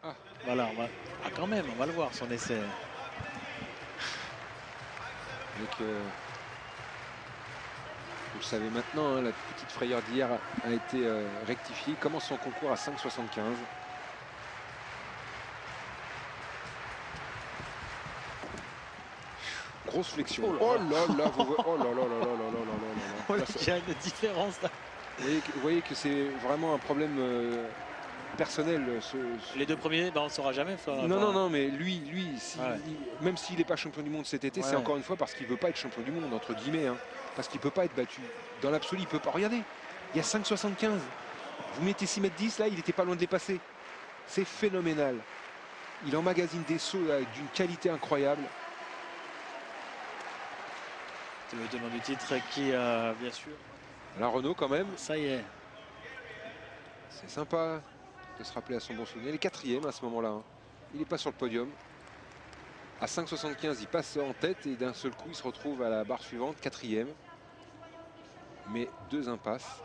Ah. Voilà, ah, quand même, on va le voir son essai. Donc, vous le savez maintenant, hein, la petite frayeur d'hier a été rectifiée. Il commence son concours à 5,75. Grosse flexion. Oh là là, oh là là là là là là là là là. Il y a une différence là. Vous voyez que c'est vraiment un problème personnel. Les deux premiers, ben, on ne saura jamais. Non, mais lui même s'il n'est pas champion du monde cet été, c'est Ouais. encore une fois parce qu'il ne veut pas être champion du monde, entre guillemets. Hein, parce qu'il ne peut pas être battu. Dans l'absolu, il ne peut pas. Regardez, il y a 5,75. Vous mettez 6,10 m, là, il n'était pas loin de les passer. C'est phénoménal. Il emmagasine des sauts d'une qualité incroyable. Le tenant du titre qui a bien sûr. La Renault quand même. Ça y est. C'est sympa de se rappeler à son bon souvenir. Il est quatrième à ce moment-là. Hein. Il n'est pas sur le podium. À 5,75, il passe en tête et d'un seul coup, il se retrouve à la barre suivante, quatrième. Mais 2 impasses.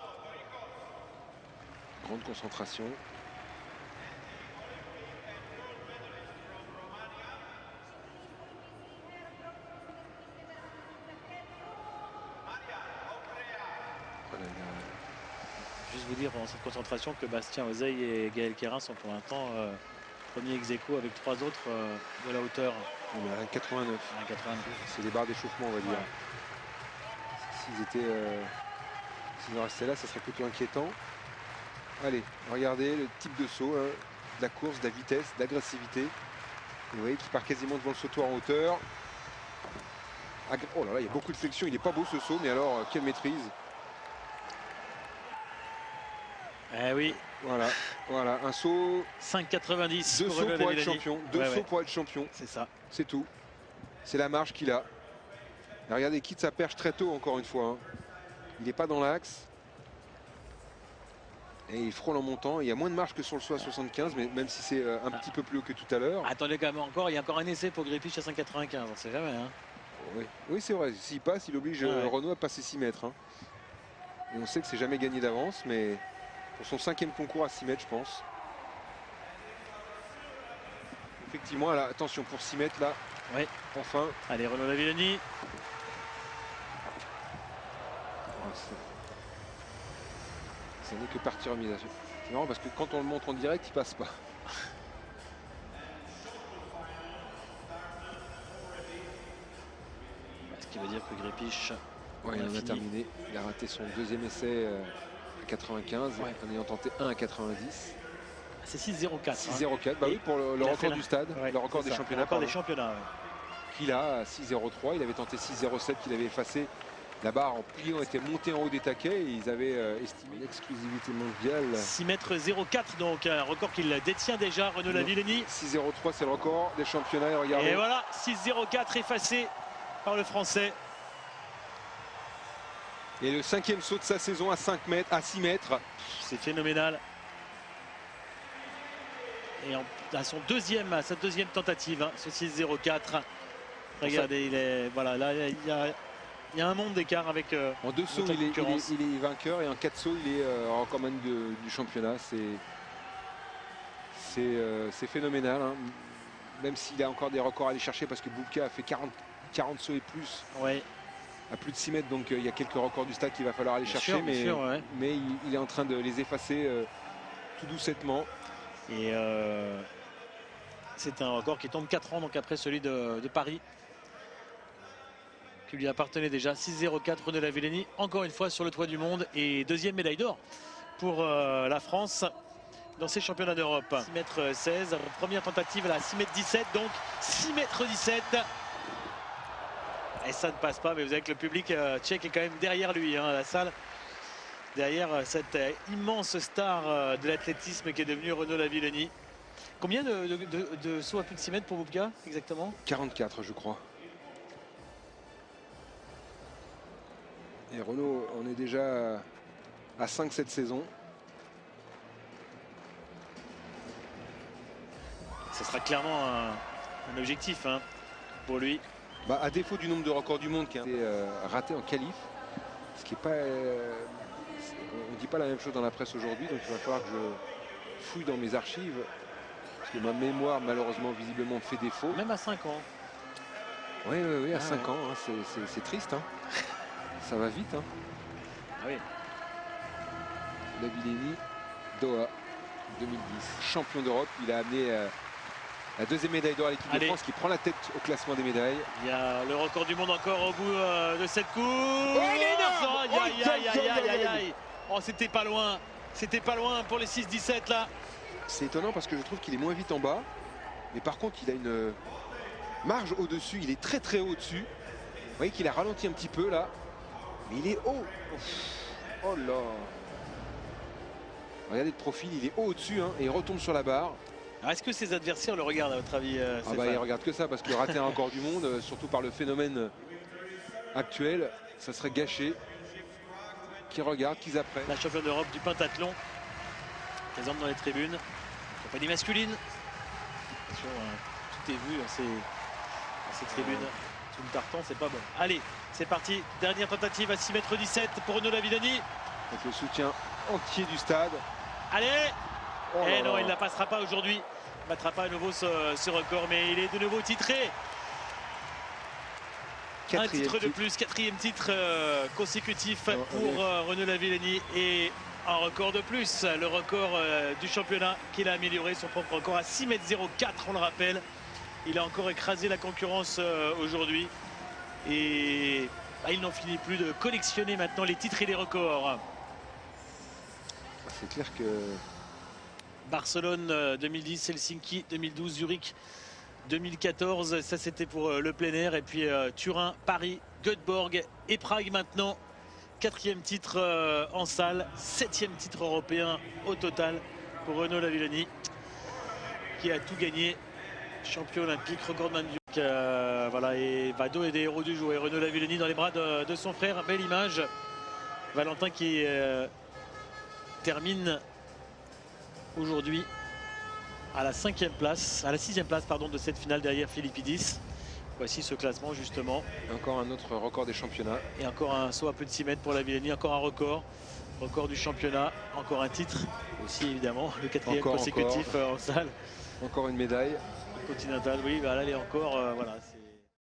Grande concentration. Voilà, juste vous dire pendant cette concentration que Bastien Oseille et Gaël Queyrin sont pour l'instant premiers ex-aequo avec 3 autres de la hauteur. on est à 1,89. C'est des barres d'échauffement, on va dire. Ouais. S'ils en restaient là, ça serait plutôt inquiétant. Allez, regardez le type de saut, hein, de la course, de la vitesse, de l'agressivité. Vous voyez qu'il part quasiment devant le sautoir en hauteur. Oh là là, il y a beaucoup de flexion. Il n'est pas beau ce saut, mais alors, quelle maîtrise. Eh oui. Voilà, un saut. 5,90. 2 sauts pour être champion. 2 sauts pour être champion. C'est ça. C'est tout. C'est la marge qu'il a. Et regardez, il quitte sa perche très tôt, encore une fois. Hein. Il n'est pas dans l'axe. Et il frôle en montant. Il y a moins de marge que sur le saut à 75, mais même si c'est un petit peu plus haut que tout à l'heure. Attendez quand même encore, il y a encore un essai pour Grépich à 5,95, on ne sait jamais. Hein. Oui c'est vrai. S'il passe, il oblige Renault à passer 6 mètres. Hein. Et on sait que c'est jamais gagné d'avance, mais pour son 5e concours à 6 mètres, je pense. Effectivement, là, attention pour 6 mètres là. Oui. Enfin. Allez, Renaud Lavillenie. Ça n'est que partie remise. C'est marrant parce que quand on le montre en direct, il passe pas. Ce qui veut dire que Grépich. Ouais, il en a terminé. Il a raté son 2e essai à 95 en ayant tenté 1 à 90. C'est 6,04. 6,04, bah oui, pour le record du stade, le record des championnats. Le record des championnats, qu'il a à 6,03. Il avait tenté 6,07 qu'il avait effacé. La barre en pliant était montée en haut des taquets et ils avaient estimé l'exclusivité mondiale. 6,04 m donc, un record qu'il détient déjà, Renaud Lavillenie. 6,03 c'est le record des championnats. Et, regardez. Et voilà, 6,04 effacé par le Français. Et le 5e saut de sa saison à 5 mètres, à 6 mètres. C'est phénoménal. Et à sa deuxième tentative, hein, ce 6,04. Regardez, il est. Voilà, là, il y a un monde d'écart avec. En 2 sauts, il est vainqueur et en 4 sauts, il est recordman du championnat. C'est phénoménal. Hein. Même s'il a encore des records à aller chercher parce que Bubka a fait 40 sauts et plus. Ouais. À plus de 6 mètres, donc il y a quelques records du stade qu'il va falloir aller chercher. Mais il est en train de les effacer tout doucettement. Et c'est un record qui tombe 4 ans donc après celui de Paris, qui lui appartenait déjà. 6,04 Renaud Lavillenie, encore une fois sur le toit du monde, et 2e médaille d'or pour la France dans ces championnats d'Europe. 6,16 m, première tentative à 6,17 m, donc 6,17 m. Et ça ne passe pas, mais vous savez que le public tchèque est quand même derrière lui, hein, la salle. Derrière cette immense star de l'athlétisme qui est devenu Renaud Lavillenie. Combien de sauts à plus de 6 mètres pour Bubka exactement? 44 je crois. Et Renaud, on est déjà à 5 cette saison. Ce sera clairement un objectif hein, pour lui. Bah, à défaut du nombre de records du monde qui a été raté en qualif, ce qui est pas... on ne dit pas la même chose dans la presse aujourd'hui, donc il va falloir que je fouille dans mes archives. Parce que ma mémoire, malheureusement, visiblement, me fait défaut. Même à 5 ans. Oui, à 5 ans, hein, c'est triste. Hein. Ça va vite. Hein. Ah oui. Lavillenie, Doha, 2010, champion d'Europe. Il a amené la deuxième médaille d'or à l'équipe de France qui prend la tête au classement des médailles. Il y a le record du monde encore au bout de cette course. Oh, c'était pas loin. C'était pas loin pour les 6-17 là. C'est étonnant parce que je trouve qu'il est moins vite en bas. Mais par contre, il a une marge au-dessus. Il est très très haut au-dessus. Vous voyez qu'il a ralenti un petit peu là. Mais il est haut. Oh là. Regardez le profil, il est haut au-dessus hein, et il retombe sur la barre. Est-ce que ses adversaires le regardent à votre avis il regarde que ça parce que rater un record du monde, surtout par le phénomène actuel, ça serait gâché. Qui regardent, qu'ils apprennent. La championne d'Europe du pentathlon présente dans les tribunes. Compagnie masculine. Attention, tout est vu dans ces tribunes. Tout le tartan, c'est pas bon. Allez, c'est parti. Dernière tentative à 6,17 m pour Renaud Lavillenie. Avec le soutien entier du stade. Allez. Et non, il ne la passera pas aujourd'hui. Il ne battra pas à nouveau ce record, mais il est de nouveau titré. Un titre de plus, quatrième titre consécutif pour Renaud Lavillenie et un record de plus, le record du championnat qu'il a amélioré, son propre record à 6,04 m, on le rappelle. Il a encore écrasé la concurrence aujourd'hui et il n'en finit plus de collectionner maintenant les titres et les records. C'est clair que Barcelone 2010, Helsinki 2012, Zurich 2014, ça c'était pour le plein air. Et puis Turin, Paris, Göteborg et Prague maintenant. 4e titre en salle, 7e titre européen au total pour Renaud Lavillenie qui a tout gagné. Champion olympique, recordman du voilà, et Vado est des héros du jour. Et Renaud Lavillenie dans les bras de son frère. Belle image. Valentin qui termine aujourd'hui à la 5e place, à la 6e place pardon, de cette finale derrière Philippidis. Voici ce classement justement. Encore un autre record des championnats. Et encore un saut à plus de 6 mètres pour Lavillenie, encore un record. Record du championnat, encore un titre aussi évidemment, le 4e consécutif en salle. Encore une médaille. Continentale, oui, bah là elle est encore, voilà.